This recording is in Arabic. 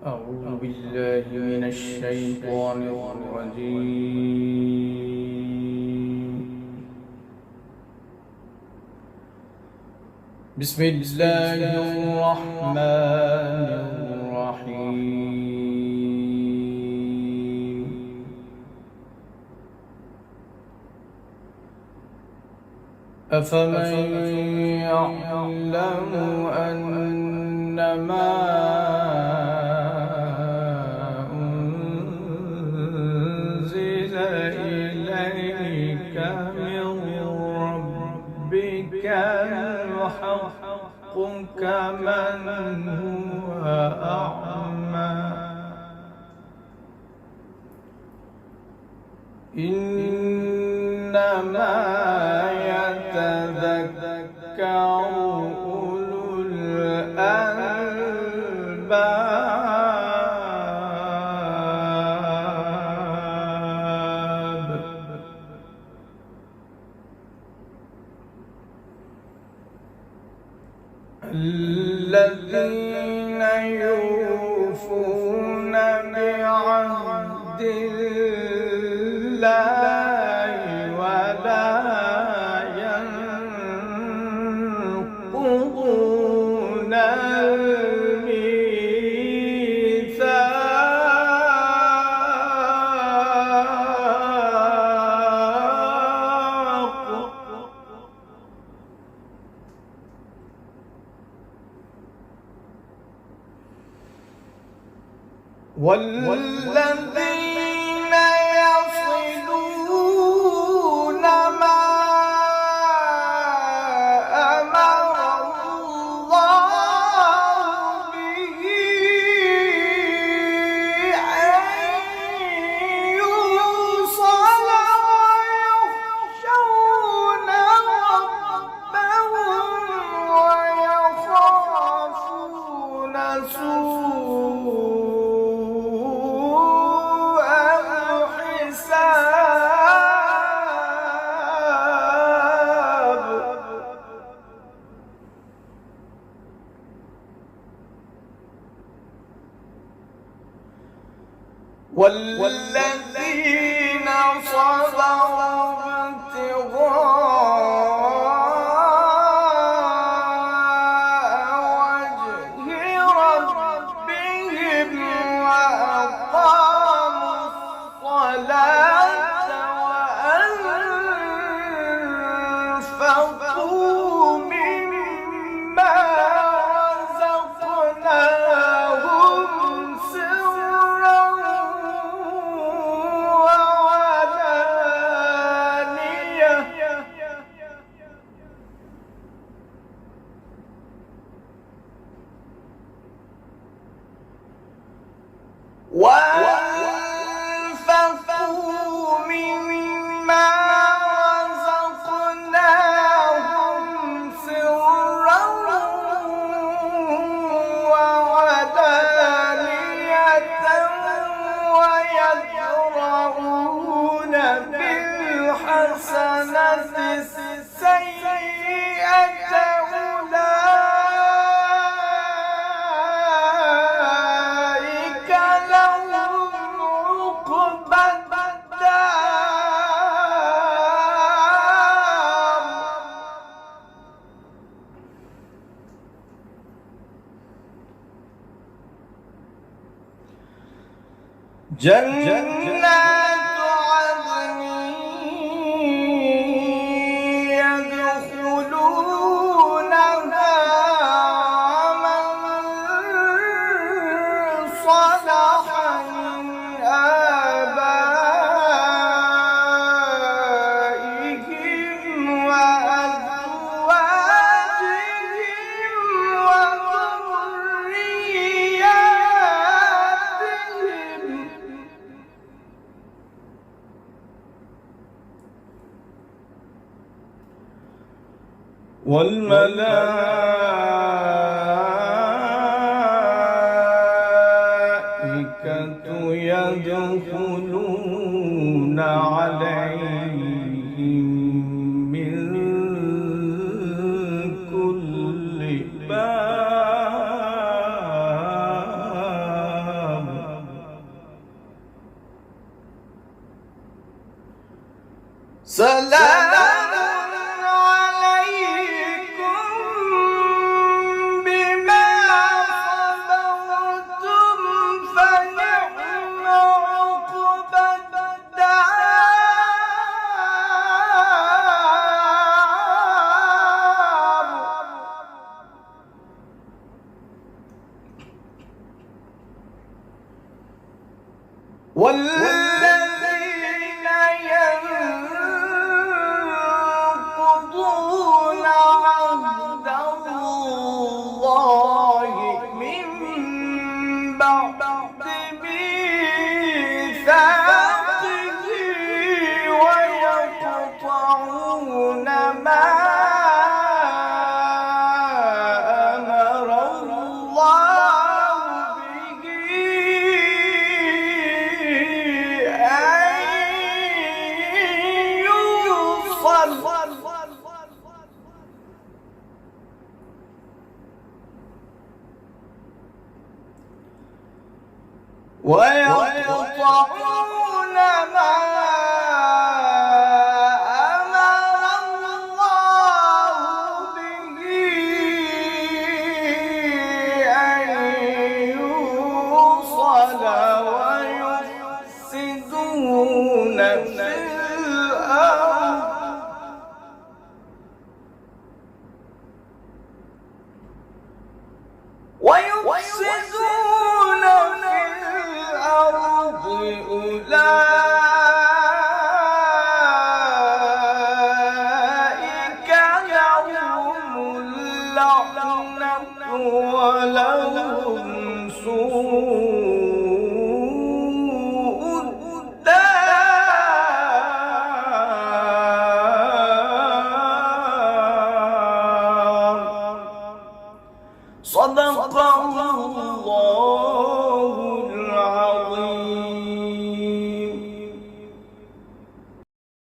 أعوذ بالله من الشيطان الرجيم. بسم الله الرحمن الرحيم. أفمن يعلم أنما أنزل إليك من ربك الحق كمن هو أعمى إنما يتذكر أولو الألباب. الذين يوفون بعهد الله ولا ينقضون الميثاق والذين يصلون ما أمر الله به أن يوصل ويخشون ربهم ويخافون سوء الحساب. والذين صبروا ابتغاء وجه ربهم وأقاموا الصلاة وأنفقوا مما رزقناهم سرا وعلانية وأنفقوا مما رزقناهم سرا وعلانية ويدرؤون بالحسنة السيئة أولئك لهم عقبى الدار. جنات عدن يدخلونها من صلح من آبائهم وأزواجهم وذرياتهم والملائكة يدخلون عليهم من كل باب والذين ينقضون عهد الله من بعد ميثاقه ويقطعون ما أمر الله به أن يوصل ويقطعون ما أمر الله به أن يوصل ويفسدون في الأرض أولئك لهم اللعنة ولهم سوء